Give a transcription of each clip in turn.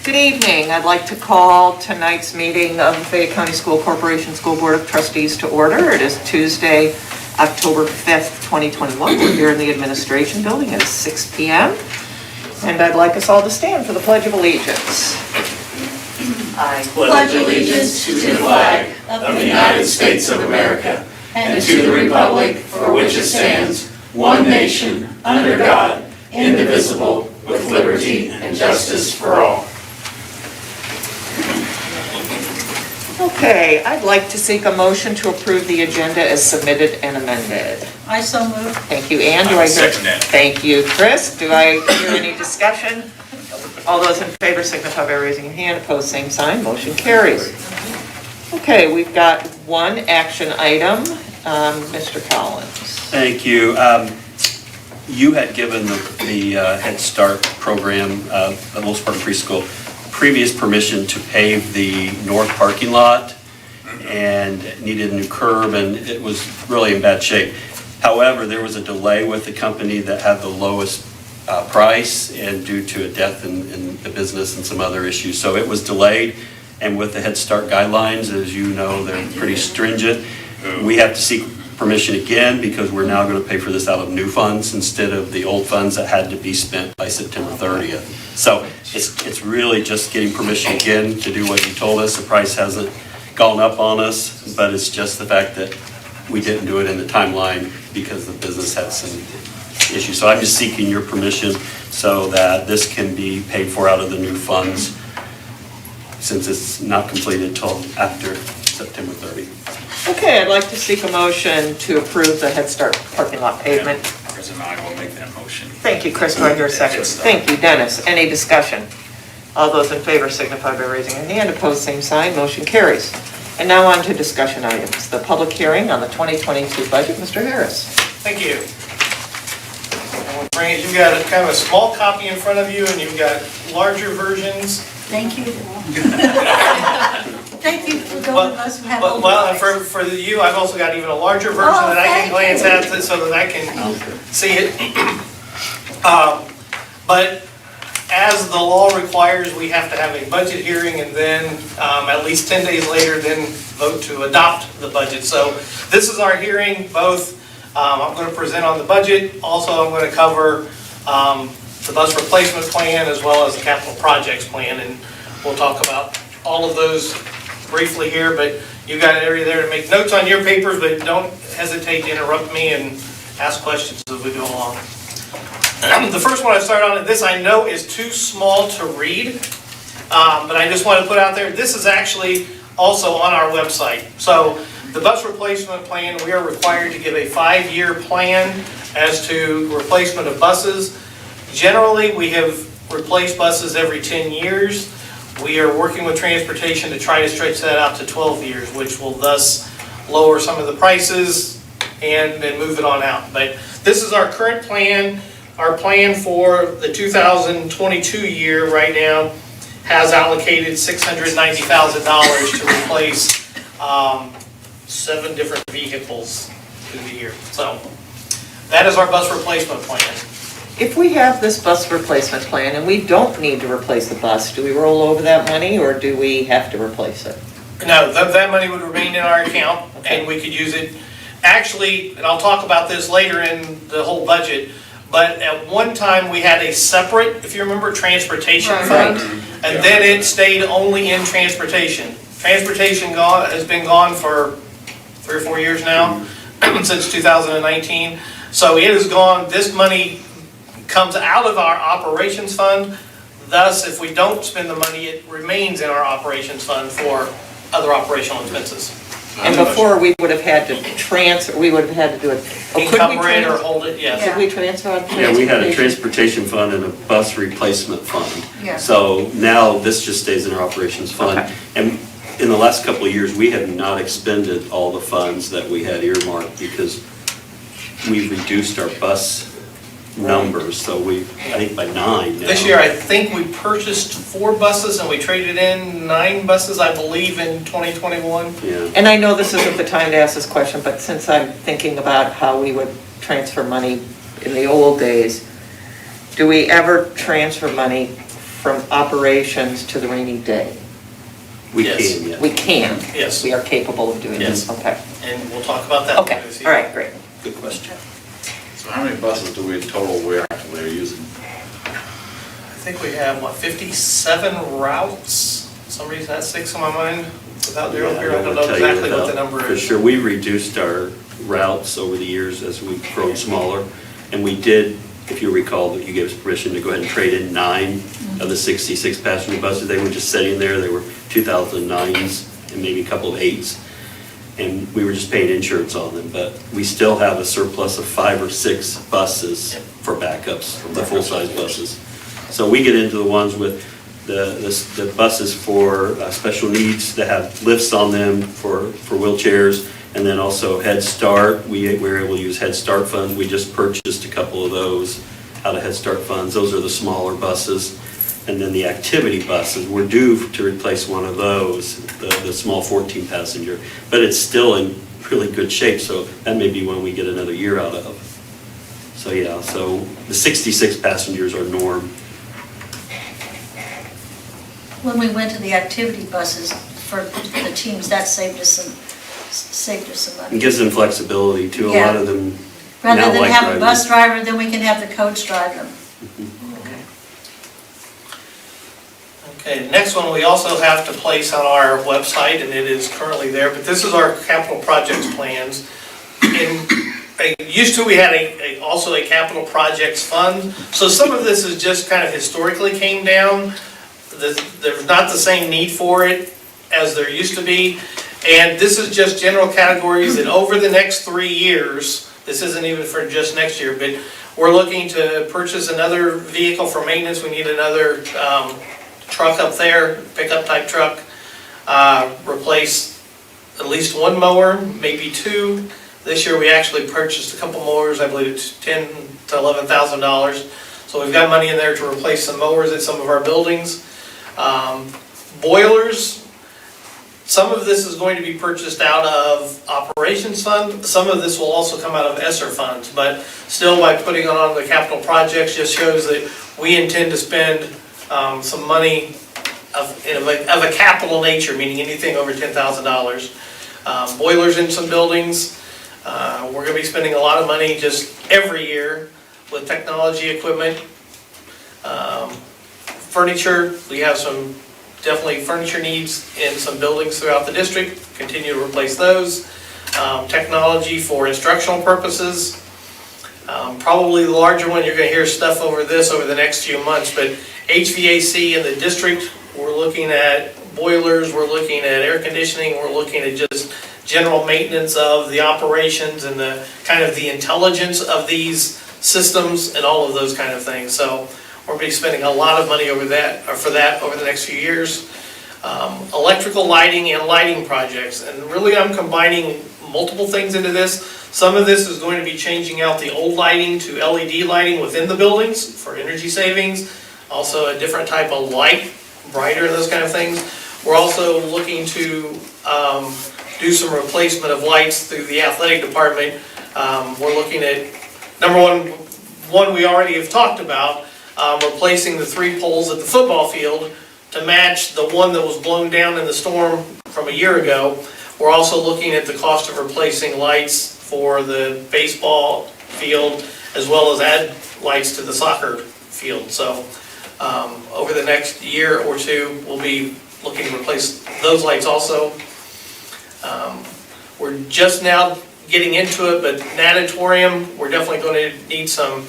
Good evening. I'd like to call tonight's meeting of the Fayette County School Corporation School Board of Trustees to order. It is Tuesday, October 5th, 2021. We're here in the Administration Building at 6 p.m. And I'd like us all to stand for the Pledge of Allegiance. I pledge allegiance to the flag of the United States of America and to the republic for which it stands, one nation, under God, indivisible, with liberty and justice for all. Okay, I'd like to seek a motion to approve the agenda as submitted and amended. I so move. Thank you, Ann. Do I hear? Second that. Thank you, Chris. Do I hear any discussion? All those in favor signify by raising your hand. Opposed, same sign. Motion carries. Okay, we've got one action item. Mr. Collins. Thank you. You had given the Head Start program, the Little Spartan Preschool, previous permission to pave the north parking lot and needed a new curb, and it was really in bad shape. However, there was a delay with the company that had the lowest price, and due to a death in the business and some other issues. So it was delayed, and with the Head Start guidelines, as you know, they're pretty stringent. We have to seek permission again because we're now going to pay for this out of new funds instead of the old funds that had to be spent by September 30th. So it's really just getting permission again to do what you told us. The price hasn't gone up on us, but it's just the fact that we didn't do it in the timeline because the business had some issues. So I'm just seeking your permission so that this can be paid for out of the new funds since it's not completed till after September 30th. Okay, I'd like to seek a motion to approve the Head Start parking lot pavement. President, I will make that motion. Thank you, Chris. Do I hear a second? Thank you, Dennis. Any discussion? All those in favor signify by raising your hand. Opposed, same sign. Motion carries. And now on to discussion items. The public hearing on the 2022 budget. Mr. Harris. Thank you. You've got kind of a small copy in front of you, and you've got larger versions. Thank you. Thank you for going with us. Well, and for you, I've also got even a larger version that I can glance at so that I can see it. But as the law requires, we have to have a budget hearing and then at least 10 days later, then vote to adopt the budget. So this is our hearing. Both I'm going to present on the budget. Also, I'm going to cover the bus replacement plan as well as the capital projects plan. And we'll talk about all of those briefly here, but you've got an area there to make notes on your papers, but don't hesitate to interrupt me and ask questions as we go along. The first one I start on, and this I know is too small to read, but I just want to put out there, this is actually also on our website. So the bus replacement plan, we are required to give a 5-year plan as to replacement of buses. Generally, we have replaced buses every 10 years. We are working with transportation to try to stretch that out to 12 years, which will thus lower some of the prices and then move it on out. But this is our current plan. Our plan for the 2022 year right now has allocated $690,000 to replace 7 different vehicles through the year. So that is our bus replacement plan. If we have this bus replacement plan and we don't need to replace the bus, do we roll over that money or do we have to replace it? No, that money would remain in our account and we could use it. Actually, and I'll talk about this later in the whole budget, but at one time we had a separate, if you remember, transportation fund. And then it stayed only in transportation. Transportation has been gone for 3 or 4 years now, since 2019. So it is gone. This money comes out of our operations fund. Thus, if we don't spend the money, it remains in our operations fund for other operational expenses. And before we would have had to transfer, we would have had to do it. Encumber it or hold it, yes. Could we transfer on transportation? Yeah, we had a transportation fund and a bus replacement fund. Yeah. So now this just stays in our operations fund. Okay. And in the last couple of years, we have not expended all the funds that we had earmarked because we've reduced our bus numbers. So I think by 9 now. This year, I think we purchased 4 buses and we traded in 9 buses, I believe, in 2021. Yeah. And I know this isn't the time to ask this question, but since I'm thinking about how we would transfer money in the old days, do we ever transfer money from operations to the rainy day? We Yes. can, yeah. We can? Yes. We are capable of doing this? Yes. Okay. And we'll talk about that. Okay, all right, great. Good question. So how many buses do we in total we actually are using? I think we have, 57 routes? For some reason, that's 6 on my mind. Without Daryl Yeah, here, I don't will know tell you exactly what the without- number For is. sure, we reduced our routes over the years as we've grown smaller. And we did, if you recall, that you gave us permission to go ahead and trade in 9 of the 66 passenger buses. They were just sitting there. They were 2009s and maybe a couple of 8s. And we were just paying insurance on them. But we still have a surplus of 5 or 6 buses for backups, the full-size buses. So we get into the ones with the buses for special needs that have lifts on them for wheelchairs, and then also Head Start. We're able to use Head Start funds. We just purchased a couple of those out of Head Start funds. Those are the smaller buses. And then the activity buses, we're due to replace one of those, the small 14 passenger, but it's still in really good shape, so that may be one we get another year out of. So yeah, so the 66 passengers are norm. When we went to the activity buses for the teams, that saved us some money. It gives them flexibility too. A Yeah. lot of them Rather now than like have a driving. bus driver, then we can have the coach drive them. Okay, the next one we also have to place on our website, and it is currently there, but this is our capital projects plans. Used to, we had also a capital projects fund, so some of this is just kind of historically came down. There's not the same need for it as there used to be, and this is just general categories that over the next 3 years, this isn't even for just next year, but we're looking to purchase another vehicle for maintenance. We need another truck up there, pickup type truck, replace at least 1 mower, maybe 2. This year we actually purchased a couple mowers, I believe it's $10,000 to $11,000. So we've got money in there to replace some mowers at some of our buildings. Boilers, some of this is going to be purchased out of operations fund. Some of this will also come out of Esser funds, but still by putting it on the capital projects just shows that we intend to spend some money of a capital nature, meaning anything over $10,000. Boilers in some buildings. We're going to be spending a lot of money just every year with technology equipment. Furniture, we have some definitely furniture needs in some buildings throughout the district. Continue to replace those. Technology for instructional purposes. Probably the larger one, you're going to hear stuff over the next few months, but HVAC in the district, we're looking at boilers, we're looking at air conditioning, we're looking at just general maintenance of the operations and the kind of the intelligence of these systems and all of those kind of things. So we're going to be spending a lot of money over that, or for that over the next few years. Electrical lighting and lighting projects, and really I'm combining multiple things into this. Some of this is going to be changing out the old lighting to LED lighting within the buildings for energy savings. Also a different type of light, brighter and those kind of things. We're also looking to do some replacement of lights through the athletic department. We're looking at, number one we already have talked about, replacing the 3 poles at the football field to match the one that was blown down in the storm from a year ago. We're also looking at the cost of replacing lights for the baseball field as well as add lights to the soccer field. So over the next year or 2, we'll be looking to replace those lights also. We're just now getting into it, but natatorium, we're definitely going to need some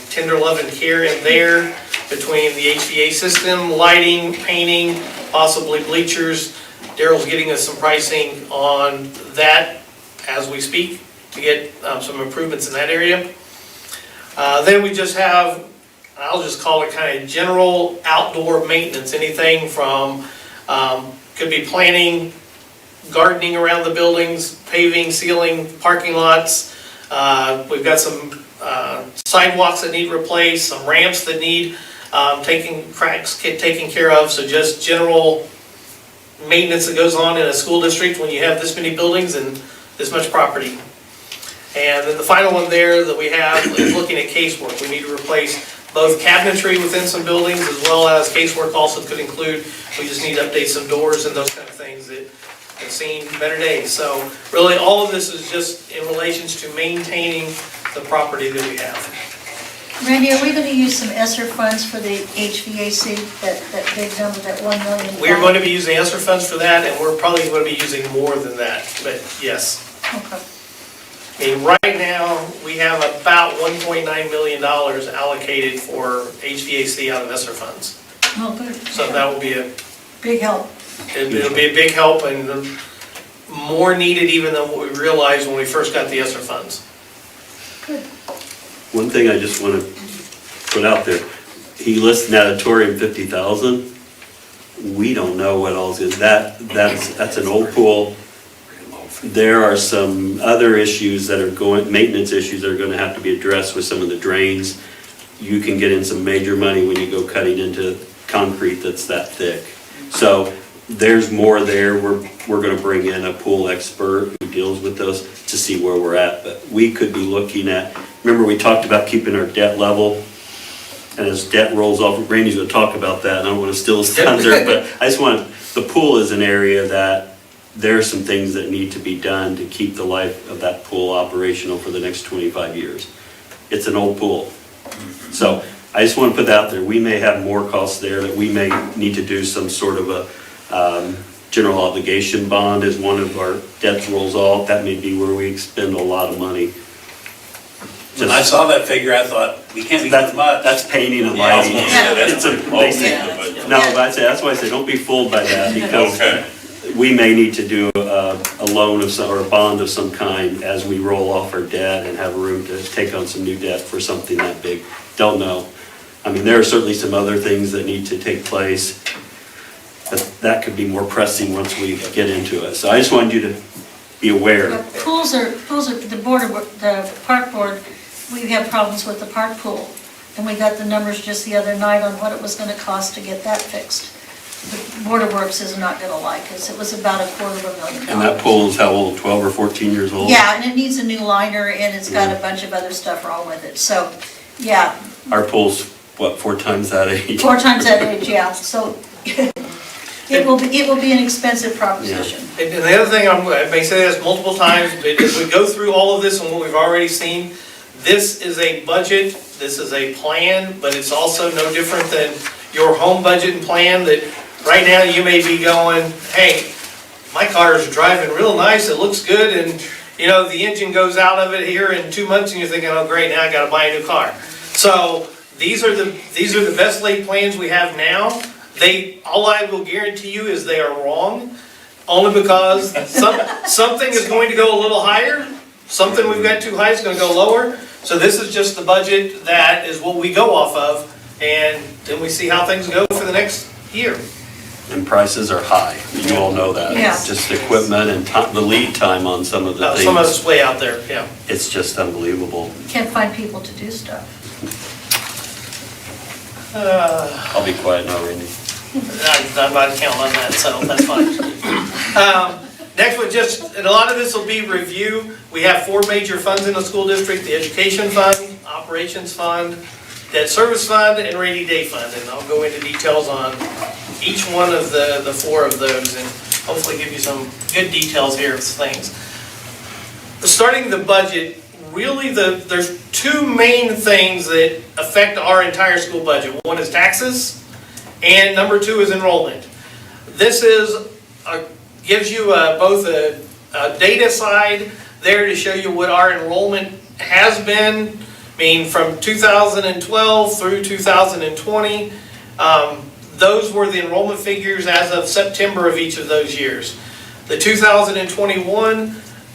tender love and care in there between the HVAC system, lighting, painting, possibly bleachers. Daryl's getting us some pricing on that as we speak to get some improvements in that area. Then we just have, I'll just call it kind of general outdoor maintenance, anything from, could be planting, gardening around the buildings, paving, sealing, parking lots. We've got some sidewalks that need replaced, some ramps that need cracks taken care of. So just general maintenance that goes on in a school district when you have this many buildings and this much property. And then the final one there that we have is looking at casework. We need to replace both cabinetry within some buildings as well as casework also could include. We just need to update some doors and those kind of things that have seen better days. So really, all of this is just in relations to maintaining the property that we have. Randy, are we going to use some Esser funds for the HVAC, that big number, that 1 million? We are going to be using Esser funds for that, and we're probably going to be using more than that, but yes. Okay. And right now, we have about $1.9 million allocated for HVAC out of Esser funds. Oh, good. So that will be Big help. it'll be a big help and more needed even than what we realized when we first got the Esser funds. Good. One thing I just want to put out there, he lists an auditorium 50,000. We don't know what else is. That's an old pool. There are some other issues that are maintenance issues that are going to have to be addressed with some of the drains. You can get in some major money when you go cutting into concrete that's that thick. So there's more there. We're going to bring in a pool expert who deals with those to see where we're at. But we could be looking at, remember we talked about keeping our debt level, and as debt rolls off, Randy's going to talk about that, and I don't want to steal his thunder, but I just want, the pool is an area that there are some things that need to be done to keep the life of that pool operational for the next 25 years. It's an old pool. So I just want to put that out there. We may have more costs there, that we may need to do some sort of a general obligation bond as one of our debts rolls off. That may be where we expend a lot of money. When I saw that figure, I thought, we can't be that much. That's painting and Yeah, I was lighting. gonna say, that's It's a pretty basic. basic, but- No, that's why I say, don't be fooled by that, because Okay. we may need to do a loan of some, or a bond of some kind as we roll off our debt and have room to take on some new debt for something that big. Don't know. I mean, there are certainly some other things that need to take place, but that could be more pressing once we get into it. So I just wanted you to be aware. But pools are, the park board, we have problems with the park pool. And we got the numbers just the other night on what it was gonna cost to get that fixed. The Board of Works is not gonna like us. It was about $250,000. And that pool is how old, 12 or 14 years old? Yeah, and it needs a new liner, and it's got a bunch of other stuff wrong with it. So, yeah, Our pool's, what, 4 times that age? 4 times that age, yeah. So it will be an expensive proposition. And the other thing, I may say this multiple times, but as we go through all of this and what we've already seen, this is a budget, this is a plan, but it's also no different than your home budget and plan that right now you may be going, hey, my car is driving real nice, it looks good, and you know, the engine goes out of it here in 2 months and you're thinking, oh great, now I gotta buy a new car. So these are the best laid plans we have now. All I will guarantee you is they are wrong, only because something is going to go a little higher, something we've got too high is gonna go lower. So this is just the budget that is what we go off of, and then we see how things go for the next year. And prices are high, you all know that. Yeah. Just equipment and the lead time on some of the Some of things, it's way out there, yeah. it's just unbelievable. Can't find people to do stuff. I'll be quiet now, Randy. I'm not counting on that, so that's fine. Next one, and a lot of this will be review. We have 4 major funds in the school district: the education fund, operations fund, debt service fund, and rainy day fund. And I'll go into details on each one of the 4 of those and hopefully give you some good details here of things. Starting the budget, really there's 2 main things that affect our entire school budget. One is taxes, and number 2 is enrollment. This gives you both a data side there to show you what our enrollment has been, from 2012 through 2020. Those were the enrollment figures as of September of each of those years. The 2021,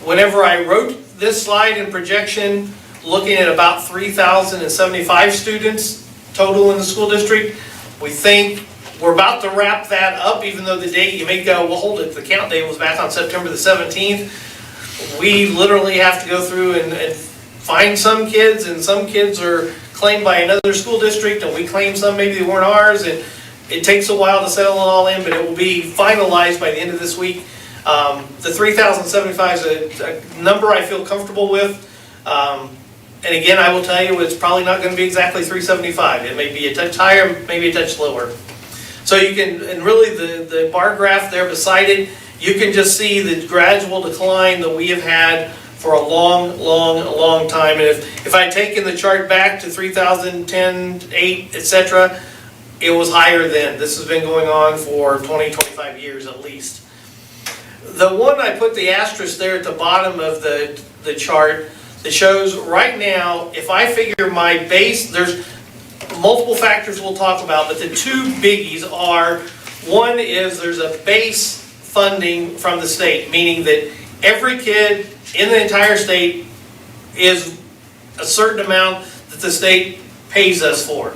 whenever I wrote this slide and projection, looking at about 3,075 students total in the school district, we think we're about to wrap that up, even though the date, you may go, well, hold it, the count date was back on September the 17th. We literally have to go through and find some kids, and some kids are claimed by another school district, and we claim some, maybe they weren't ours, and it takes a while to settle it all in, but it will be finalized by the end of this week. The 3,075 is a number I feel comfortable with. And again, I will tell you, it's probably not gonna be exactly 375. It may be a touch higher, maybe a touch lower. So you can, and really the bar graph there beside it, you can just see the gradual decline that we have had for a long time. And if I'd taken the chart back to 2010, 8, etc., it was higher then. This has been going on for 20, 25 years at least. The one I put the asterisk there at the bottom of the chart that shows right now, if I figure my base, there's multiple factors we'll talk about, but the two biggies are, one is there's a base funding from the state, meaning that every kid in the entire state is a certain amount that the state pays us for.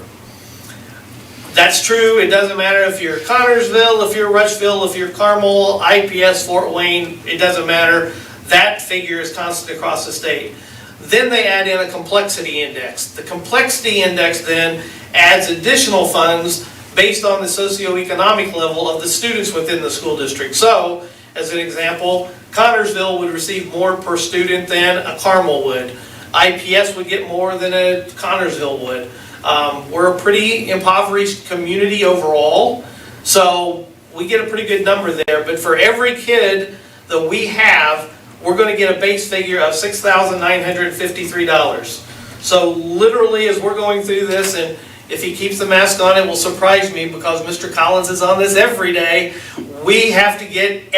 That's true. It doesn't matter if you're Connorsville, if you're Rushville, if you're Carmel, IPS, Fort Wayne, it doesn't matter. That figure is constant across the state. Then they add in a complexity index. The complexity index then adds additional funds based on the socioeconomic level of the students within the school district. So, as an example, Connorsville would receive more per student than a Carmel would. IPS would get more than a Connorsville would. We're a pretty impoverished community overall, so we get a pretty good number there. But for every kid that we have, we're going to get a base figure of $6,953. So literally, as we're going through this, and if he keeps the mask on, it will surprise me because Mr. Collins is on this every day. We have to get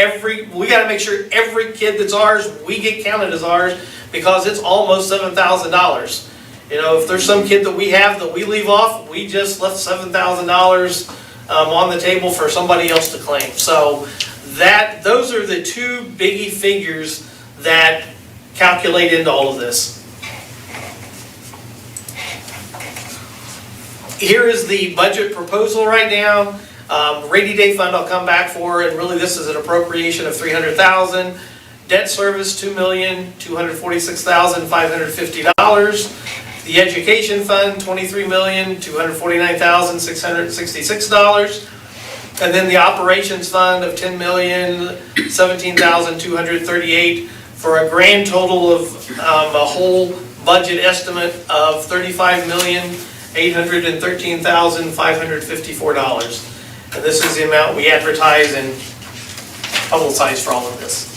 we got to make sure every kid that's ours, we get counted as ours, because it's almost $7,000. You know, if there's some kid that we have that we leave off, we just left $7,000 on the table for somebody else to claim. So those are the two biggie figures that calculate into all of this. Here is the budget proposal right now. Rainy day fund I'll come back for, and really this is an appropriation of $300,000. Debt service $2,246,550. The education fund $23,249,666. And then the operations fund of $10,017,238 for a grand total of a whole budget estimate of $35,813,554. And this is the amount we advertise and publicize for all of this.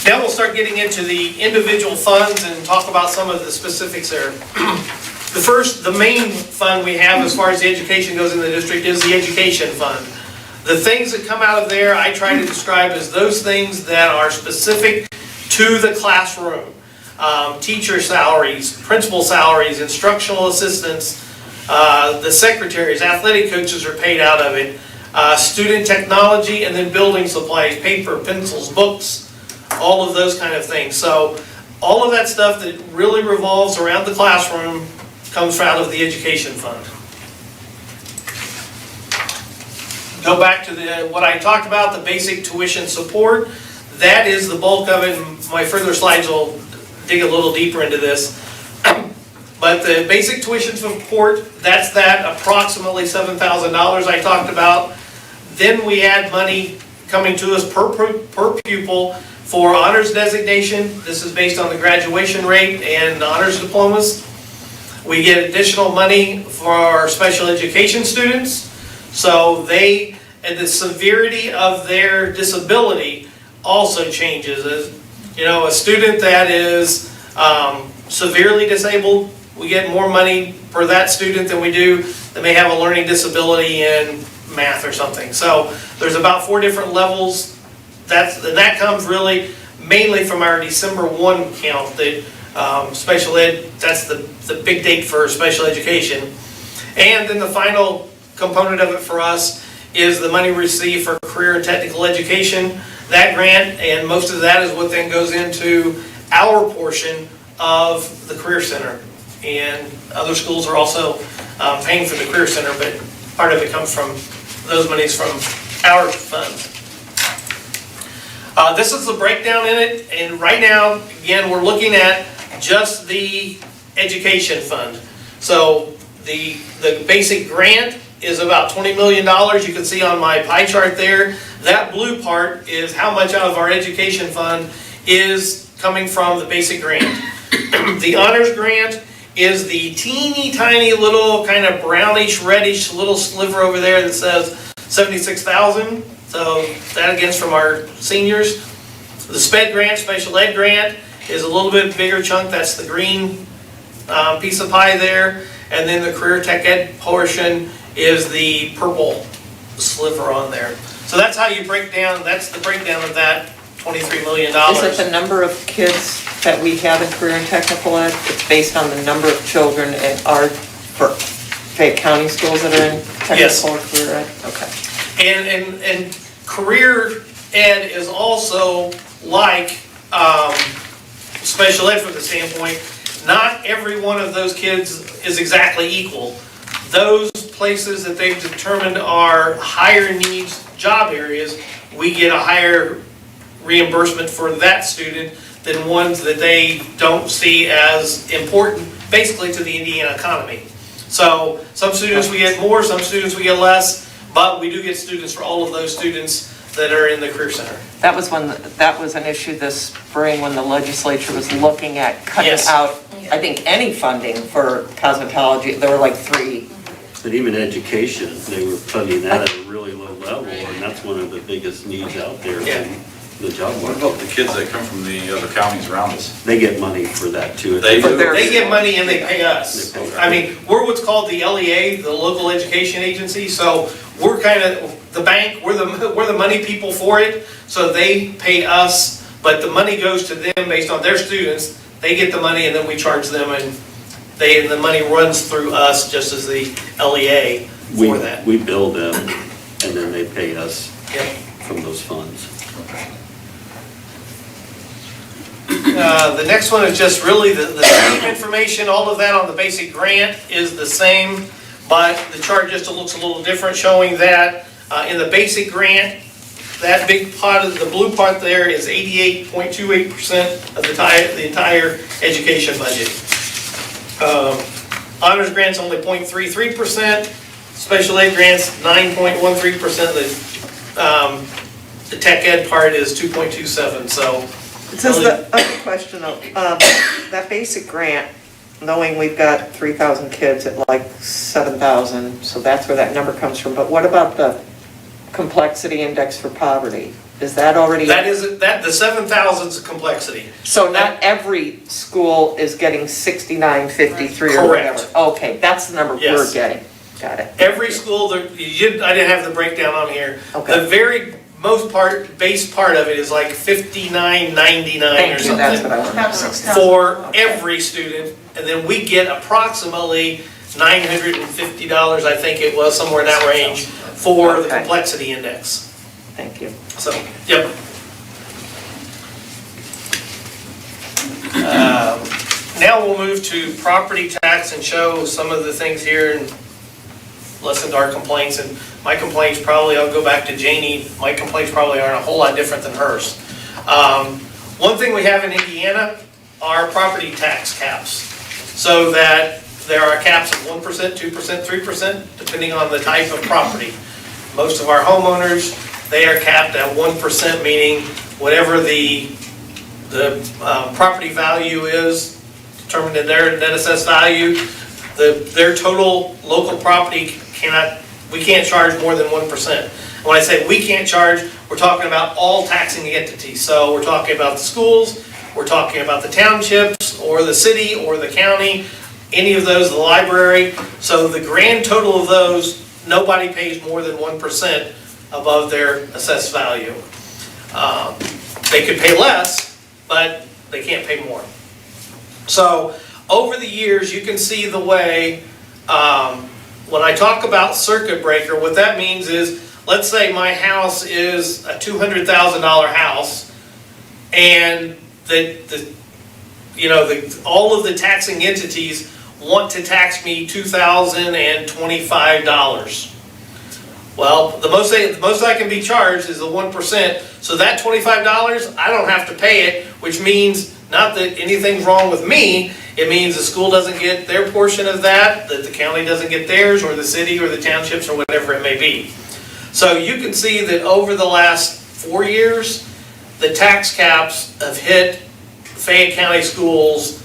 Now we'll start getting into the individual funds and talk about some of the specifics there. The main fund we have as far as the education goes in the district is the education fund. The things that come out of there, I try to describe as those things that are specific to the classroom. Teacher salaries, principal salaries, instructional assistants, the secretaries, athletic coaches are paid out of it, student technology, and then building supplies, paper, pencils, books, all of those kind of things. So all of that stuff that really revolves around the classroom comes out of the education fund. Go back to what I talked about, the basic tuition support. That is the bulk of it. My further slides will dig a little deeper into this. But the basic tuition support, that's that approximately $7,000 I talked about. Then we add money coming to us per pupil for honors designation. This is based on the graduation rate and honors diplomas. We get additional money for our special education students. So and the severity of their disability also changes. As you know, a student that is severely disabled, we get more money per that student than we do that may have a learning disability in math or something. So there's about 4 different levels. That comes really mainly from our December 1 count. That special ed, that's the big date for special education. And then the final component of it for us is the money we receive for career and technical education. That grant, and most of that is what then goes into our portion of the Career Center. And other schools are also paying for the Career Center, but part of it comes from those monies from our funds. This is the breakdown in it, and right now, again, we're looking at just the education fund. So the basic grant is about $20 million. You can see on my pie chart there, that blue part is how much out of our education fund is coming from the basic grant. The honors grant is the teeny tiny little kind of brownish reddish little sliver over there that says 76,000. So that again's from our seniors. The SPED grant, special ed grant, is a little bit bigger chunk. That's the green piece of pie there. And then the career tech ed portion is the purple sliver on there. So that's how you break down, that's the breakdown of that $23 million. Is it the number of kids that we have in career and technical ed? It's based on the number of children in our Fayette County schools that are in Yes. technical or career ed? Okay. And career ed is also like special ed from the standpoint, not every one of those kids is exactly equal. Those places that they've determined are higher needs job areas, we get a higher reimbursement for that student than ones that they don't see as important, basically, to the Indiana economy. So some students we get more, some students we get less, but we do get students for all of those students that are in the Career Center. That was an issue this spring when the legislature was looking at cutting Yes. out, I think, any funding for cosmetology. There were like 3. But even education, they were funding that at a really low level, and that's one of the biggest needs out there Yeah. in the job What market. about the kids that come from the other counties around us? They get money for that too. They do? They get money and they pay us. They pay us. I mean, we're what's called the LEA, the local education agency, so we're kind of the bank, we're the money people for it, so they pay us, but the money goes to them based on their students. They get the money and then we charge them, and the money runs through us just as the LEA for that. We bill them, and then they pay us Yep. from those funds. The next one is just really the same information, all of that on the basic grant is the same, but the chart just looks a little different, showing that in the basic grant, that big pot of the blue part there is 88.28% of the entire education budget. Honors grants only 0.33%, special ed grants 9.13%, the tech ed part is 2.27, so. It says the other question though, that basic grant, knowing we've got 3,000 kids at like 7,000, so that's where that number comes from. But what about the complexity index for poverty? Is that already? The 7,000 is a complexity. So not every school is getting 6953 or Correct. whatever? Okay, that's the number Yes. we're getting. Got it. Every school, I didn't have the breakdown on here. Okay. The very most base part of it is like 59.99 or Thank you, that's what something I wanted. About 6,000. for Okay. every student. And then we get approximately $950, I think it was, somewhere in that range, for the Okay. complexity index. Thank you. So, yep. Now we'll move to property tax and show some of the things here and listen to our complaints. And my complaints probably, I'll go back to Janie, my complaints probably aren't a whole lot different than hers. One thing we have in Indiana are property tax caps. So that there are caps of 1%, 2%, 3%, depending on the type of property. Most of our homeowners, they are capped at 1%, meaning whatever the property value is, determined in their net assessed value, their total local property we can't charge more than 1%. When I say we can't charge, we're talking about all taxing entities. So we're talking about the schools, we're talking about the townships, or the city, or the county, any of those, the library. So the grand total of those, nobody pays more than 1% above their assessed value. They could pay less, but they can't pay more. So over the years, you can see the way, when I talk about circuit breaker, what that means is, let's say my house is a $200,000 house, and all of the taxing entities want to tax me $2,025. Well, the most I can be charged is the 1%. So that $25, I don't have to pay it, which means not that anything's wrong with me. It means the school doesn't get their portion of that the county doesn't get theirs, or the city, or the townships, or whatever it may be. So you can see that over the last 4 years, the tax caps have hit Fayette County schools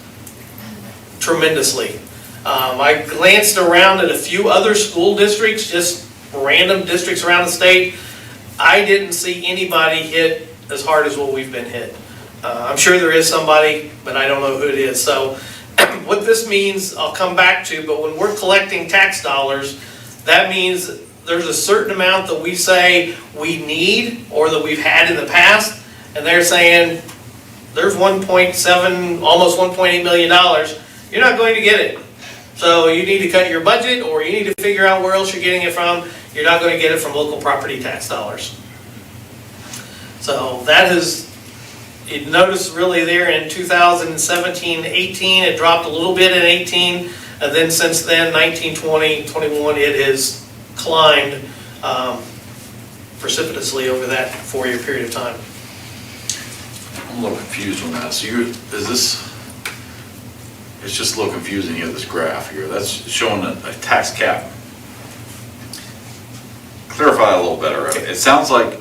tremendously. I glanced around at a few other school districts, just random districts around the state. I didn't see anybody hit as hard as what we've been hit. I'm sure there is somebody, but I don't know who it is. So what this means, I'll come back to, but when we're collecting tax dollars, that means there's a certain amount that we say we need or that we've had in the past, and they're saying there's 1.7, almost $1.8 million. You're not going to get it. So you need to cut your budget, or you need to figure out where else you're getting it from. You're not going to get it from local property tax dollars. So that is, you notice really there in 2017, 18, it dropped a little bit in 18, and then since then, 19, 20, 21, it has climbed precipitously over that 4-year period of time. I'm a little confused on that. So it's just a little confusing here, this graph here. That's showing a tax cap. Clarify a little better. It sounds like.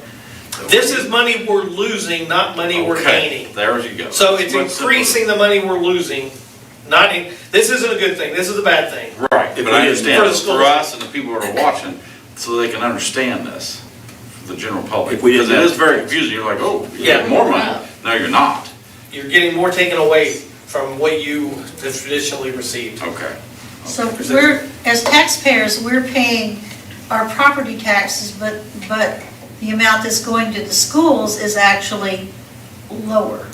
This is money we're losing, not money we're gaining. Okay, there you go. So it's increasing the money we're losing, this isn't a good thing, this is a bad thing. Right, but I understand, For the it's schools. for us and the people that are watching, so they can understand this, for the general public. If we didn't Because it is have- very confusing, you're like, oh, you Yeah. get more money. No, you're not. You're getting more taken away from what you have traditionally received. Okay. So we're, as taxpayers, we're paying our property taxes, but the amount that's going to the schools is actually lower.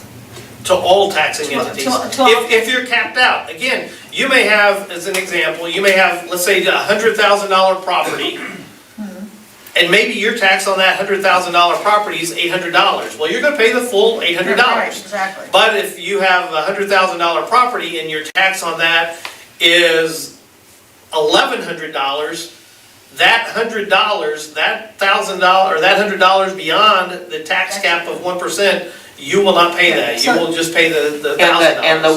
To all taxing To- entities. to all- If you're capped out, again, you may have, as an example, you may have, let's say, a $100,000 property, and maybe your tax on that $100,000 property is $800. Well, you're gonna pay the full $800. Right, exactly. But if you have a $100,000 property and your tax on that is $1,100, that $100, that $1,000, or that $100 beyond the tax cap of 1%, you will not pay that. You will just pay the $1,000. And the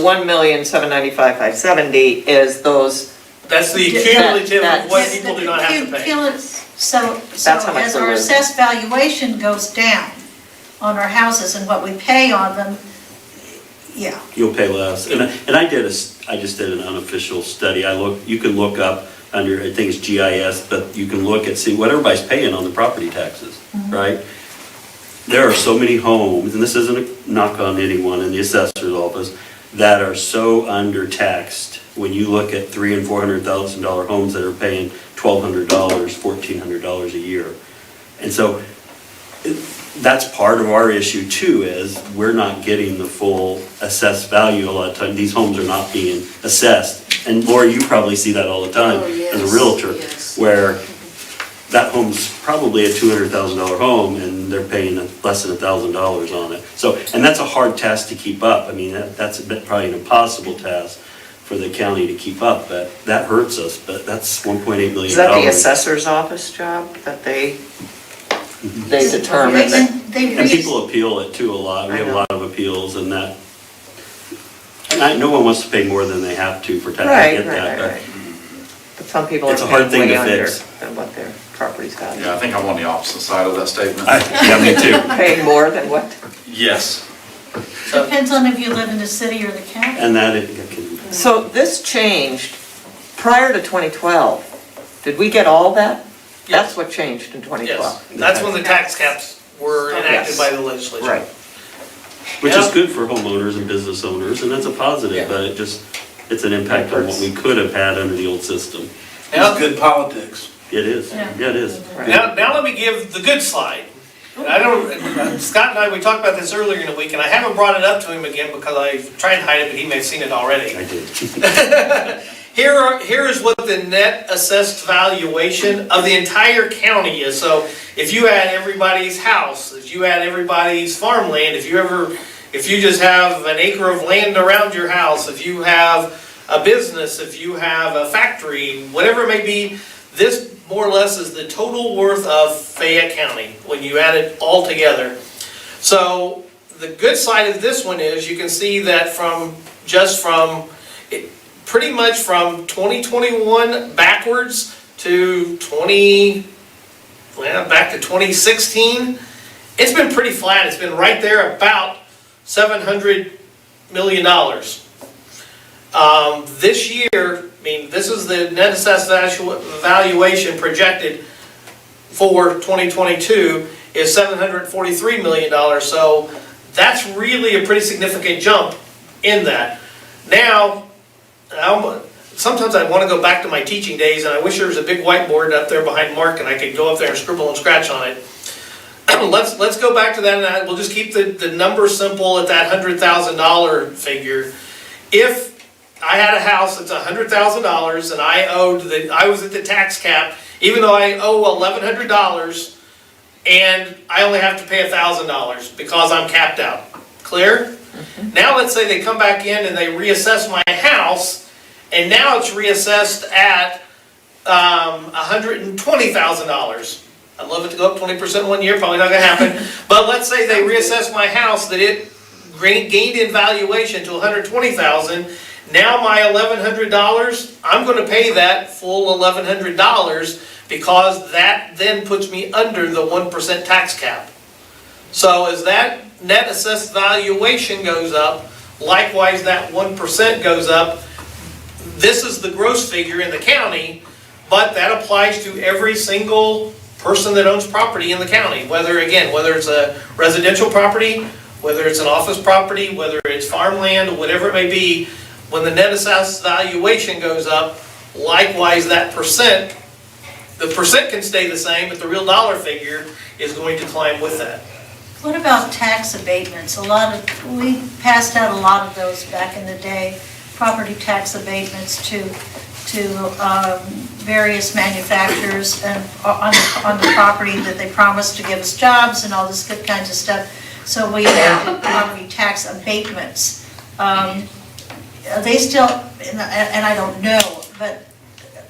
1,795,570 is those, That's the cumulative of what That's- people do not have to pay. So That's how much as we're our losing. assessed valuation goes down on our houses and what we pay on them, yeah. You'll pay less. And I just did an unofficial study. You can look up under, I think it's GIS, but you can look and see what everybody's paying on the property taxes, right? There are so many homes, and this isn't a knock on anyone in the assessor's office, that are so undertaxed. When you look at $300,000 and $400,000 homes that are paying $1,200, $1,400 a year. And so that's part of our issue too, is we're not getting the full assessed value a lot of times. These homes are not being assessed. And Laura, you probably see that all the time as a realtor, where that home's probably a $200,000 home and they're paying less than $1,000 on it. So, and that's a hard task to keep up. I mean, that's probably an impossible task for the county to keep up, but that hurts us, but that's $1.8 million. is that the assessor's office job that they determine that? And people appeal it too a lot. We have a lot of appeals and that, no one wants to pay more than they have to for tax. I get that, but But some people are It's a hard paying thing way to under fix. than what their property's got. Yeah, I think I'm on the opposite side of that statement. Yeah, me too. Paying more than what? Yes. Depends on if you live in the city or the county. And that it can, So this changed prior to 2012. Did we get all that? That's what changed in 2012. Yes, that's when the tax caps were enacted by the legislature. Right. which is good for homeowners and business owners, and that's a positive, Yeah. but it's an impact on what we could have had under the old system. Now, Good politics. It is, Yeah. yeah, it is. now let me give the good slide. Scott and I, we talked about this earlier in the week, and I haven't brought it up to him again because I tried to hide it, but he may have seen it already. I did. Here is what the net assessed valuation of the entire county is. So if you add everybody's house, if you add everybody's farmland, if you just have an acre of land around your house, if you have a business, if you have a factory, whatever it may be, this more or less is the total worth of Fayette County when you add it all together. So the good side of this one is you can see that pretty much from 2021 backwards to back to 2016, it's been pretty flat. It's been right there about $700 million. This year, I mean, this is the net assessed valuation projected for 2022 is $743 million. So that's really a pretty significant jump in that. Now, sometimes I want to go back to my teaching days, and I wish there was a big whiteboard up there behind Mark and I could go up there and scribble and scratch on it. Let's go back to that, and we'll just keep the number simple at that $100,000 figure. If I had a house that's $100,000 and I was at the tax cap, even though I owe $1,100, and I only have to pay $1,000 because I'm capped out. Clear? Now let's say they come back in and they reassess my house, and now it's reassessed at $120,000. I'd love it to go up 20% 1 year, probably not gonna happen. But let's say they reassess my house, that it gained in valuation to $120,000. Now my $1,100, I'm gonna pay that full $1,100 because that then puts me under the 1% tax cap. So as that net assessed valuation goes up, likewise that 1% goes up. This is the gross figure in the county, but that applies to every single person that owns property in the county, whether it's a residential property, whether it's an office property, whether it's farmland, whatever it may be. When the net assessed valuation goes up, likewise that percent, the percent can stay the same, but the real dollar figure is going to climb with that. What about tax abatements? We passed out a lot of those back in the day, property tax abatements to various manufacturers and on the property that they promised to give us jobs and all this good kinds of stuff. So we had property tax abatements. They still, and I don't know, but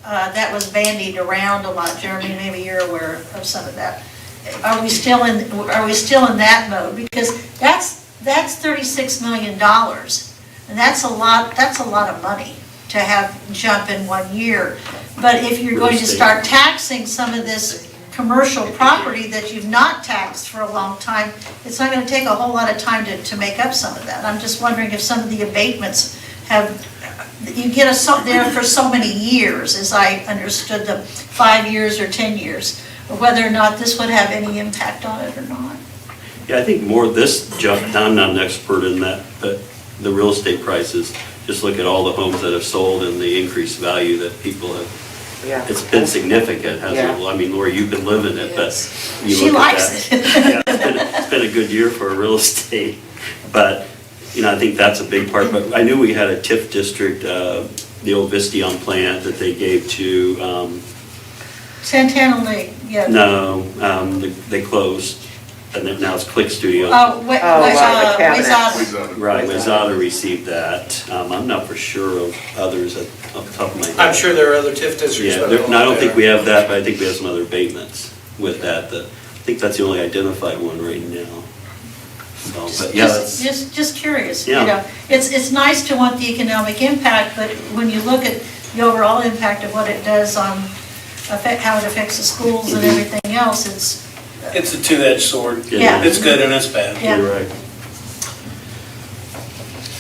that was bandied around a lot. Jeremy, maybe you're aware of some of that. Are we still in that mode? Because that's $36 million, and that's a lot of money to have jump in 1 year. But if you're going to start taxing some of this commercial property that you've not taxed for a long time, it's not going to take a whole lot of time to make up some of that. I'm just wondering if some of the abatements you get there for so many years, as I understood them, 5 years or 10 years, or whether or not this would have any impact on it or not. Yeah, I think more this jump, I'm not an expert in that, but the real estate prices, just look at all the homes that have sold and the increased value that people have. Yeah. It's been significant, hasn't it? Yeah. Well, I mean, Lori, you've been living it, but you She look at likes that. it. Yeah, it's been a good year for real estate, but, I think that's a big part. But I knew we had a TIF district, the old Vistion plant that they gave to, Santana Lake, yeah. no, they closed, and then now it's Click Studio. Oh, the cabinet. Right, Wayzata received that. I'm not for sure of others off the top of my head. I'm sure there are other TIF districts. Yeah, that are I don't out think there. we have that, but I think we have some other abatements with that. I think that's the only identified one right now. So, but yeah, Just curious, Yeah. It's nice to want the economic impact, but when you look at the overall impact of what it does on how it affects the schools and everything else, It's a two-edged sword. Yeah. It's good and it's bad. Yeah. you're right.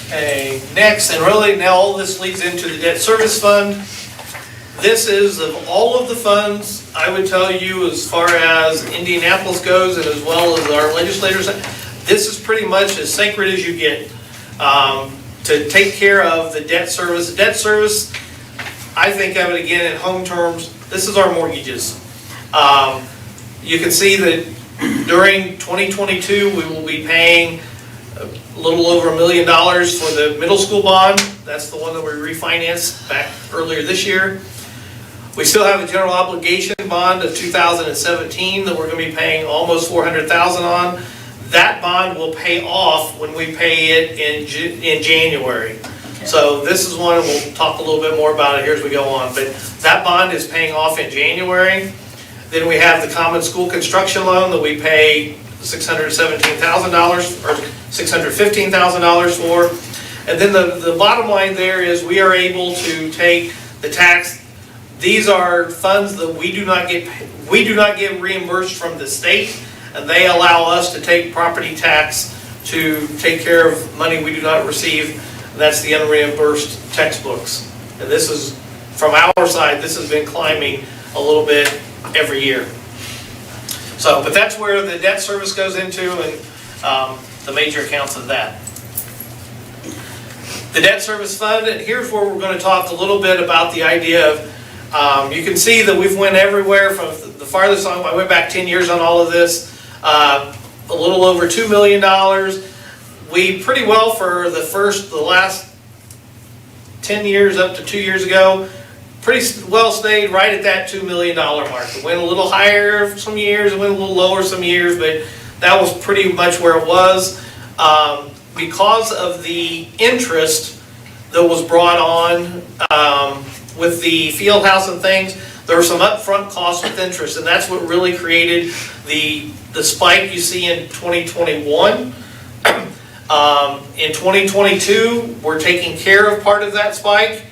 Okay, next, and really now all this leads into the debt service fund. This is of all of the funds, I would tell you, as far as Indianapolis goes and as well as our legislators, this is pretty much as sacred as you get to take care of the debt service. Debt service, I think of it again in home terms, this is our mortgages. You can see that during 2022, we will be paying a little over $1 million for the middle school bond. That's the one that we refinanced back earlier this year. We still have a general obligation bond of 2017 that we're going to be paying almost $400,000 on. That bond will pay off when we pay it in January. So this is one, and we'll talk a little bit more about it here as we go on. But that bond is paying off in January. Then we have the common school construction loan that we pay $617,000 or $615,000 for. And then the bottom line there is we are able to take the tax. These are funds that we do not get reimbursed from the state, and they allow us to take property tax to take care of money we do not receive and that's the unreimbursed textbooks. And this is, from our side, this has been climbing a little bit every year. So, but that's where the debt service goes into, and the major accounts of that. The debt service fund, and here's where we're going to talk a little bit about the idea of, you can see that we've went everywhere from the farthest on, I went back 10 years on all of this, a little over $2 million. We pretty well for the last 10 years up to 2 years ago, pretty well stayed right at that $2 million mark. It went a little higher some years, it went a little lower some years, but that was pretty much where it was. Because of the interest that was brought on with the field house and things, there were some upfront costs with interest, and that's what really created the spike you see in 2021. In 2022, we're taking care of part of that spike,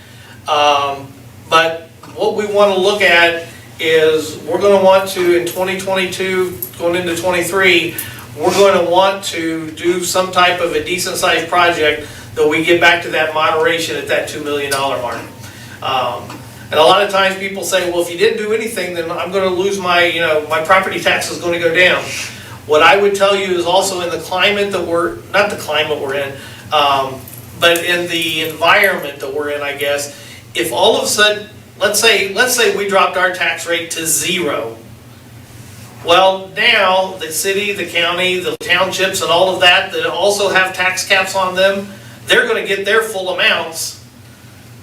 but what we want to look at is we're going to want to, in 2022, going into 23, we're going to want to do some type of a decent sized project that we get back to that moderation at that $2 million mark. And a lot of times people say, well, if you didn't do anything, then I'm going to lose my, my property tax is going to go down. What I would tell you is also in the climate that not the climate we're in, but in the environment that we're in, I guess, if all of a sudden, let's say we dropped our tax rate to 0. Well, now the city, the county, the townships, and all of that also have tax caps on them, they're going to get their full amounts,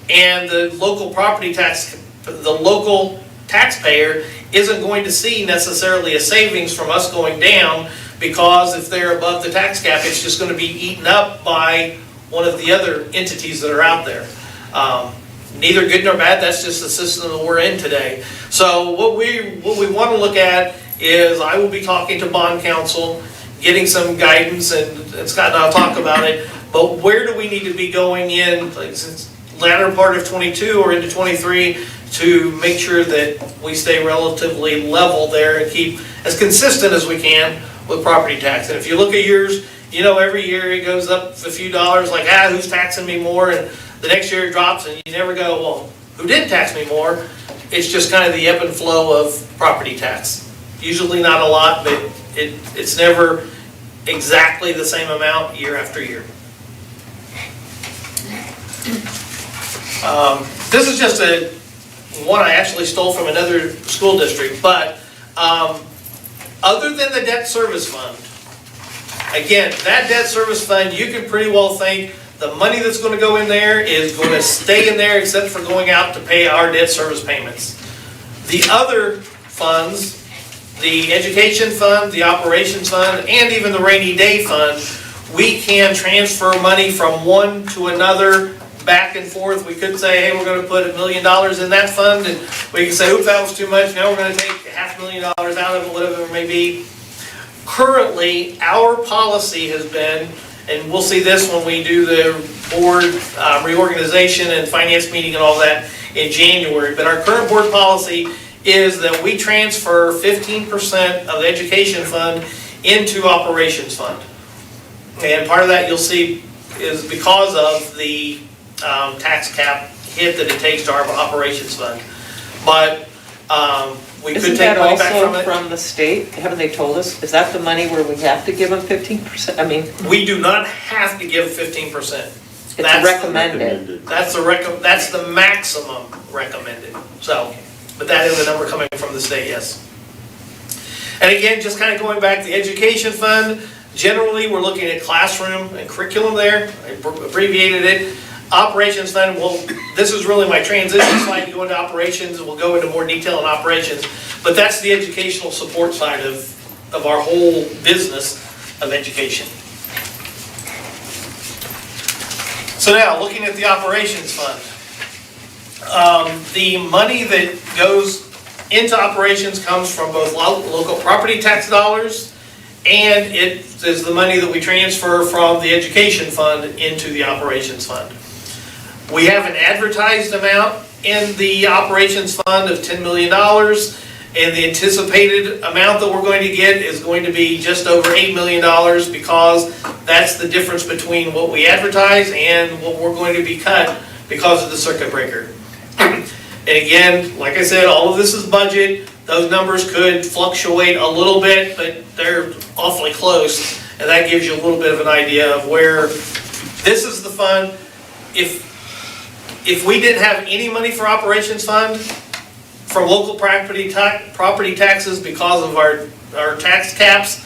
and the local property tax, the local taxpayer isn't going to see necessarily a savings from us going down, because if they're above the tax cap, it's just going to be eaten up by one of the other entities that are out there. Neither good nor bad, that's just the system that we're in today. So what we want to look at is, I will be talking to bond counsel, getting some guidance, and Scott and I'll talk about it, but where do we need to be going in, like, since latter part of 22 or into 23, to make sure that we stay relatively level there and keep as consistent as we can with property tax. And if you look at yours, every year it goes up a few dollars, like, who's taxing me more? And the next year it drops, and you never go, well, who did tax me more? It's just kind of the ebb and flow of property tax. Usually not a lot, but it's never exactly the same amount year after year. This is just one I actually stole from another school district, but other than the debt service fund, again, that debt service fund, you can pretty well think the money that's going to go in there is going to stay in there, except for going out to pay our debt service payments. The other funds, the education fund, the operations fund, and even the rainy day fund, we can transfer money from one to another, back and forth. We could say, hey, we're going to put $1 million in that fund, and we can say, oops, that was too much, now we're going to take $500,000 out of it, whatever it may be. Currently, our policy has been, and we'll see this when we do the board reorganization and finance meeting and all that in January, but our current board policy is that we transfer 15% of the education fund into operations fund. And part of that you'll see is because of the tax cap hit that it takes to our operations fund. But we could take money back from it. Isn't that also from the state? Haven't they told us? Is that the money where we have to give them 15%? I mean, we do not have to give 15%. It's recommended. That's the maximum recommended. So, but that is the number coming from the state, yes. And again, just kind of going back to the education fund, generally we're looking at classroom and curriculum there. I abbreviated it. Operations fund, well, this is really my transition slide to go into operations. We'll go into more detail on operations, but that's the educational support side of our whole business of education. So now, looking at the operations fund, the money that goes into operations comes from both local property tax dollars, and it is the money that we transfer from the education fund into the operations fund. We have an advertised amount in the operations fund of $10 million, And the anticipated amount that we're going to get is going to be just over $8 million, because that's the difference between what we advertise and what we're going to be cut because of the circuit breaker. And again, like I said, all of this is budget. Those numbers could fluctuate a little bit, but they're awfully close. And that gives you a little bit of an idea of where this is the fund. If we didn't have any money for operations fund from local property taxes because of our tax caps,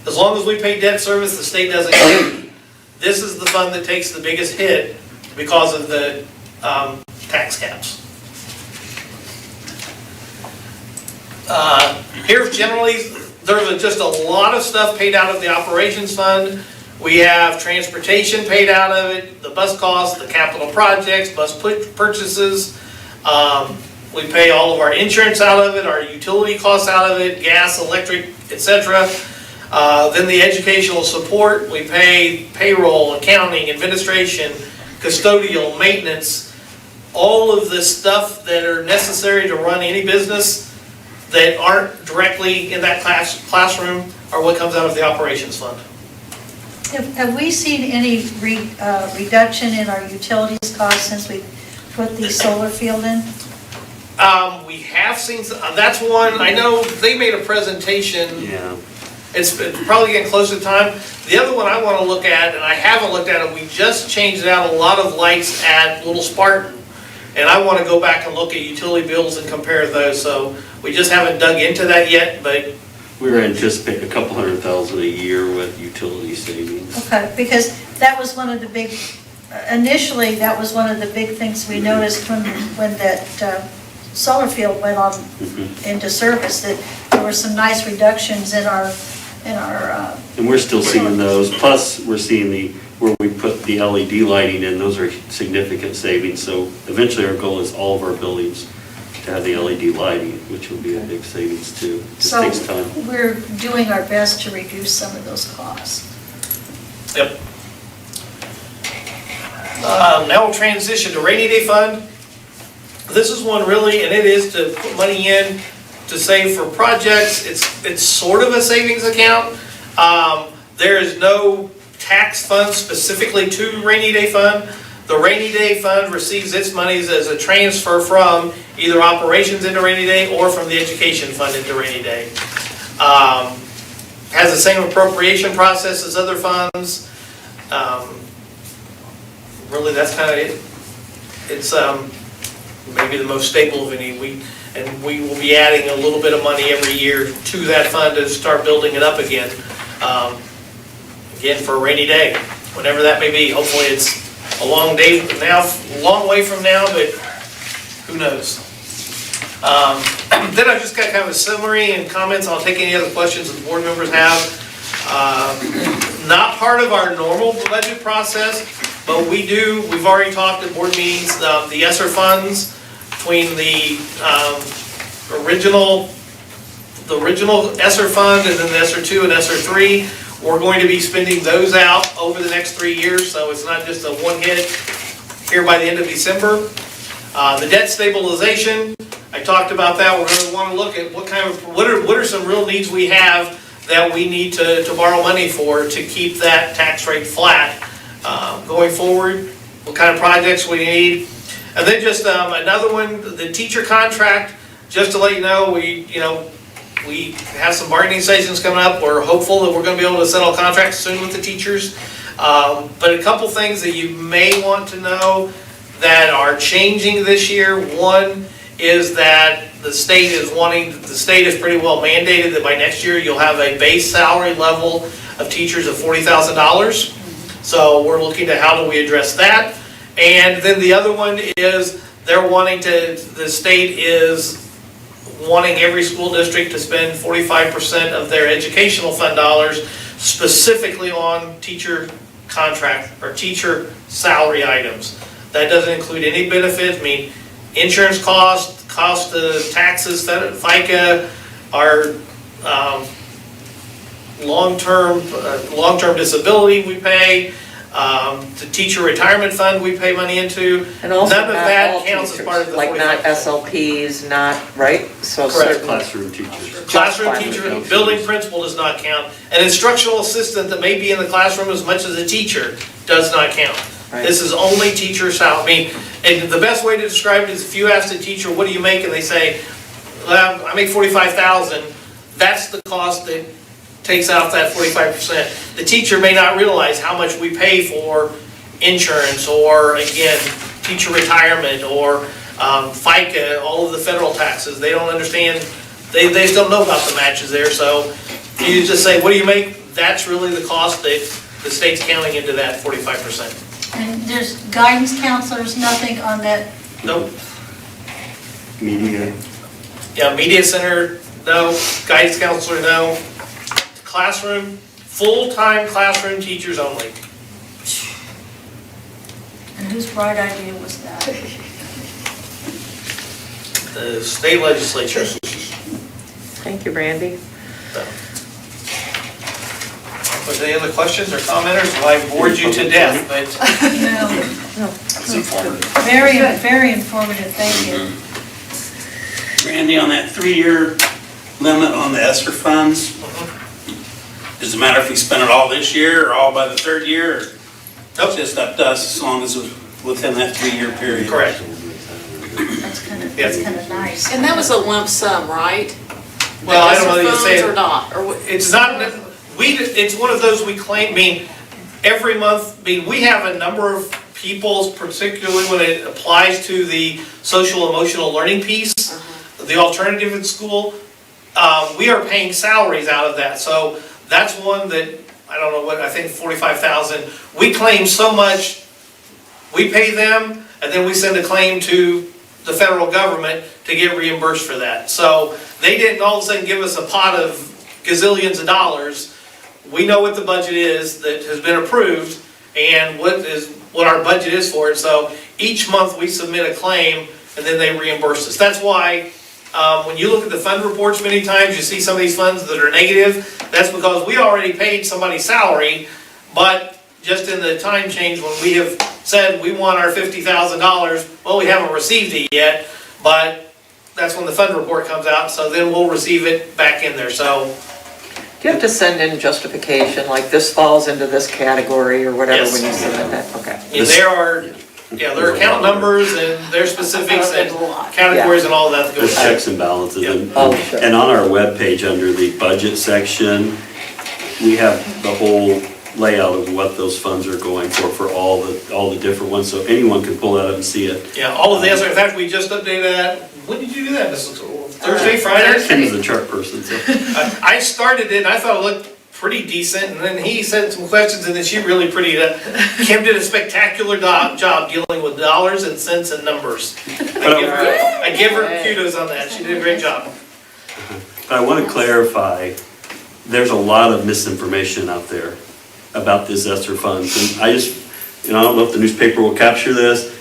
as long as we pay debt service, the state doesn't get it. This is the fund that takes the biggest hit because of the tax caps. Here generally, there's just a lot of stuff paid out of the operations fund. We have transportation paid out of it, the bus costs, the capital projects, bus purchases. We pay all of our insurance out of it, our utility costs out of it, gas, electric, etc. Then the educational support, we pay payroll, accounting, administration, custodial, maintenance, all of the stuff that are necessary to run any business that aren't directly in that classroom are what comes out of the operations fund. Have we seen any reduction in our utilities costs since we put the solar field in? We have seen, that's one, I know they made a presentation. Yeah. It's probably getting close to time. The other one I want to look at, and I haven't looked at it, we just changed out a lot of lights at Little Spartan. And I want to go back and look at utility bills and compare those, so we just haven't dug into that yet, but. We were anticipating a couple $100,000 a year with utility savings. Okay, because that was one of the big, initially, that was one of the big things we noticed when that solar field went on into service, that there were some nice reductions in our. And we're still seeing those, plus we're seeing where we put the LED lighting in, those are significant savings. So eventually our goal is all of our buildings to have the LED lighting, which will be a big savings too. Just takes time. So we're doing our best to reduce some of those costs. Yep. Now we'll transition to rainy day fund. This is one really, and it is to put money in to save for projects. It's sort of a savings account. There is no tax fund specifically to rainy day fund. The rainy day fund receives its monies as a transfer from either operations into rainy day or from the education fund into rainy day. Has the same appropriation process as other funds. Really, that's kind of it. It's maybe the most stable of any. We will be adding a little bit of money every year to that fund to start building it up again. Again, for a rainy day, whenever that may be. Hopefully it's a long day from now, long way from now, but who knows. Then I've just got kind of a summary and comments. I'll take any other questions that the board members have. Not part of our normal budget process, but we've already talked at board meetings, the Esser funds between the original Esser fund and then the Esser 2 and Esser 3. We're going to be spending those out over the next 3 years, so it's not just a one hit here by the end of December. The debt stabilization, I talked about that. We're going to want to look at what are some real needs we have that we need to borrow money for to keep that tax rate flat going forward. What kind of projects we need, and then just another one, the teacher contract. Just to let you know, we have some bargaining sessions coming up. We're hopeful that we're going to be able to settle contracts soon with the teachers. But a couple things that you may want to know that are changing this year. One is that the state is pretty well mandated that by next year you'll have a base salary level of teachers of $40,000. So we're looking at how do we address that. And then the other one is the state is wanting every school district to spend 45% of their educational fund dollars specifically on teacher contract or teacher salary items. That doesn't include any benefits. I mean, insurance cost of taxes, FICA, our long-term disability we pay, The teacher retirement fund we pay money into. And also None of not that all counts as teachers, part of the 45%. like not SLPs, not, right? So Correct. certain. Classroom teachers. Classroom teacher, building principal does not count. An instructional assistant that may be in the classroom as much as a teacher does not count. Right. This is only teacher salary. I mean, and the best way to describe it is if you ask the teacher, what do you make? And they say, well, I make 45,000. That's the cost that takes out that 45%. The teacher may not realize how much we pay for insurance or, again, teacher retirement or FICA, all of the federal taxes. They don't understand, they just don't know about the matches there. So you just say, what do you make? That's really the cost that the state's counting into that 45%. And there's guidance counselors, nothing on that. Nope. Media. Yeah, media center, no. Guidance counselor, no. Classroom, full-time classroom teachers only. And whose bright idea was that? The state legislature. Thank you, Randy. Was there any other questions or commenters? Well, I bored you to death, but No, It's informative. very informative, thank you. Randy, on that 3-year limit on the Esser funds, does it matter if we spend it all this year or all by the 3rd year? Or Nope. It's just up to us as long as it's within that 3-year period. correct. That's kind of nice. And that was a lump sum, right? Well, I don't know that you Funds say or it. not, or It's not, it's one of those we claim, I mean, every month, I mean, we have a number of people, particularly when it applies to the social emotional learning piece, the alternative in school, we are paying salaries out of that. So that's one that, I don't know what, I think 45,000. We claim so much, we pay them, and then we send a claim to the federal government to get reimbursed for that. So they didn't all of a sudden give us a pot of gazillions of dollars. We know what the budget is that has been approved and what our budget is for it. So each month we submit a claim and then they reimburse us. That's why when you look at the fund reports many times, you see some of these funds that are negative. That's because we already paid somebody's salary, but just in the time change when we have said we want our $50,000, well, we haven't received it yet, but that's when the fund report comes out, so then we'll receive it back in there. So Do you have to send in justification, like this falls into this category or whatever Yes. when you submit that? Okay. there are account numbers and their specifics and categories and all that that goes. There's checks and balances. And Oh, sure. and on our webpage, under the budget section, we have the whole layout of what those funds are going for all the different ones. So anyone can pull that up and see it. Yeah, all of the Esser, in fact, we just updated that. When did you do that, Mrs. Thursday, Friday? Ken's the chart person, so. I started it and I thought it looked pretty decent, and then he said some questions, and then she really Kim did a spectacular job dealing with dollars and cents and numbers. I give her kudos on that, she did a great job. But I want to clarify, there's a lot of misinformation out there about this Esser funds. And I just, I don't know if the newspaper will capture this.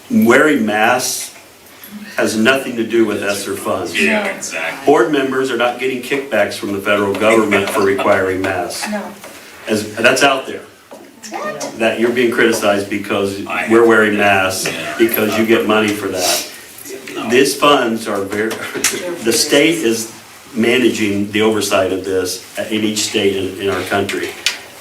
Wearing masks has nothing to do with Esser funds. Yeah, exactly. Board members are not getting kickbacks from the federal government for requiring masks. No. That's out there. That you're being criticized because we're wearing masks, because you get money for that. These funds are the state is managing the oversight of this in each state in our country.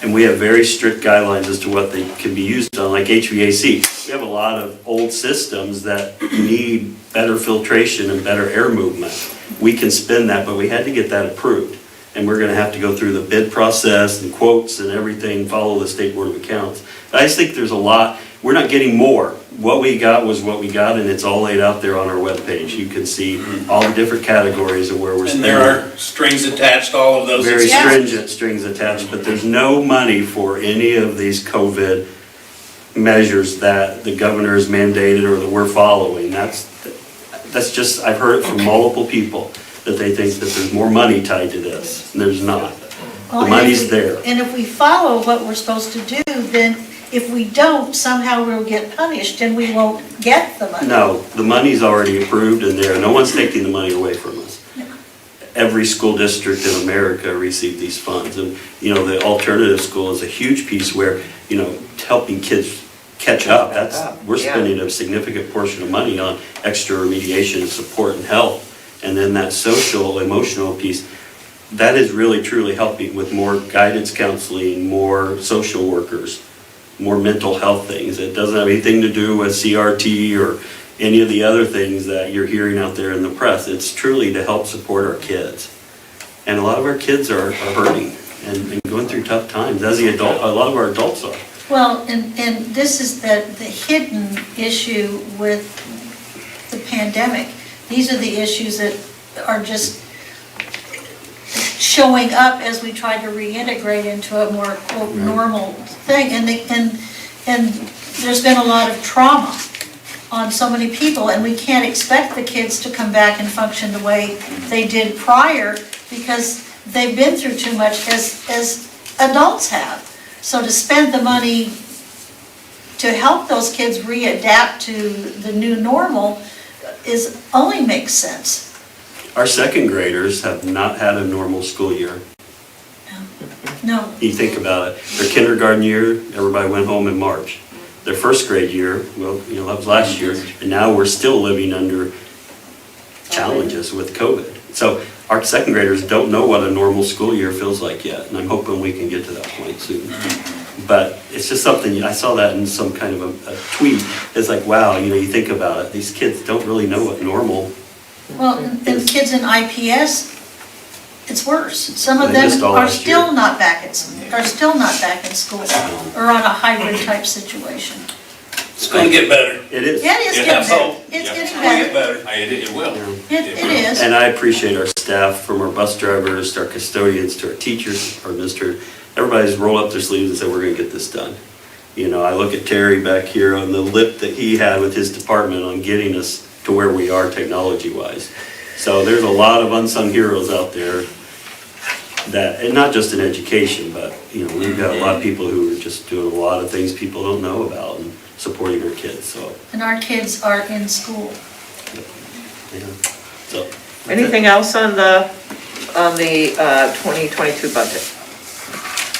And we have very strict guidelines as to what they can be used on, like HVAC. We have a lot of old systems that need better filtration and better air movement. We can spend that, but we had to get that approved. And we're gonna have to go through the bid process and quotes and everything, follow the State Board of Accounts. But I just think there's a lot, we're not getting more. What we got was what we got, and it's all laid out there on our webpage. You can see all the different categories of where we're And spending. there are strings attached to all of those. Very Yeah. stringent strings attached, but there's no money for any of these COVID measures that the governor has mandated or that we're following. That's just, I've heard it from multiple people, that they think that there's more money tied to this, and there's not. Well, The and if money's we- there. And if we follow what we're supposed to do, then if we don't, somehow we'll get punished and we won't get the money. No, the money's already approved and there, no one's taking the money away from us. every school district in America received these funds. And, you know, the alternative school is a huge piece where, you know, helping kids catch up. We're Yeah. spending a significant portion of money on extra remediation, support, and help. And then that social, emotional piece, that is really truly helping with more guidance counseling, more social workers, more mental health things. It doesn't have anything to do with CRT or any of the other things that you're hearing out there in the press. It's truly to help support our kids. And a lot of our kids are hurting and going through tough times, as a lot of our adults are. Well, and this is the hidden issue with the pandemic. These are the issues that are just showing up as we try to reintegrate into a more quote normal thing. And there's been a lot of trauma on so many people, and we can't expect the kids to come back and function the way they did prior because they've been through too much as adults have. So to spend the money to help those kids readapt to the new normal only makes sense. Our second graders have not had a normal school year. No. You think about it, their kindergarten year, everybody went home in March. Their first grade year, well, you know, that was last year, and now we're still living under challenges with COVID. So our second graders don't know what a normal school year feels like yet, and I'm hoping we can get to that point soon. But it's just something, I saw that in some kind of a tweet. It's like, wow, you know, you think about it, these kids don't really know what normal. Well, and kids in IPS, it's worse. Some of They them missed all are last still year. not back in school or on a hybrid type situation. It's gonna get better. It is. Yeah, it is Yeah, getting better. so- It's yeah. getting It's gonna get better. better. It will. It is. And I appreciate our staff, from our bus drivers to our custodians to our teachers, our administrators. Everybody's rolled up their sleeves and said, we're gonna get this done. You know, I look at Terry back here on the lip that he had with his department on getting us to where we are technology-wise. So there's a lot of unsung heroes out there that, and not just in education, but, you know, we've got a lot of people who are just doing a lot of things people don't know about and supporting our kids, so, And our kids are in school. yeah. So, Anything else on the 2022 budget?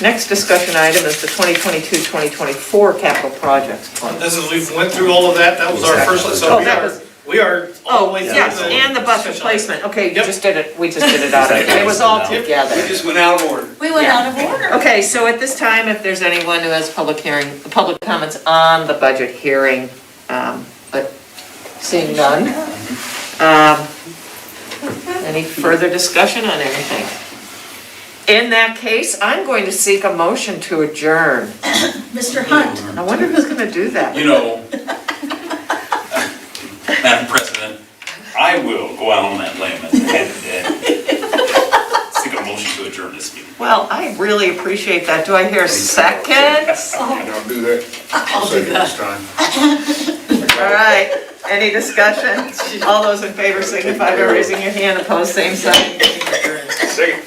Next discussion item is the 2022-2024 capital projects plan. This is, we've went through all of that, that was our first, so Oh, that was- we are all the way through. Yes, and the bus replacement, okay, you Yep. just did it, we just did it out, it was all We together. just went out of order. We went Yeah. out of order. Okay, so at this time, if there's anyone who has public comments on the budget hearing, but seeing none, any further discussion on anything? In that case, I'm going to seek a motion to adjourn. Mr. Hunt, I wonder who's gonna do that? You know, Madam President, I will go out on that limb and seek a motion to adjourn this meeting. Well, I really appreciate that. Do I hear a second? I'll do that. I'll do that this time. All right, any discussion? All those in favor signify by raising your hand, opposed, same sign. Second.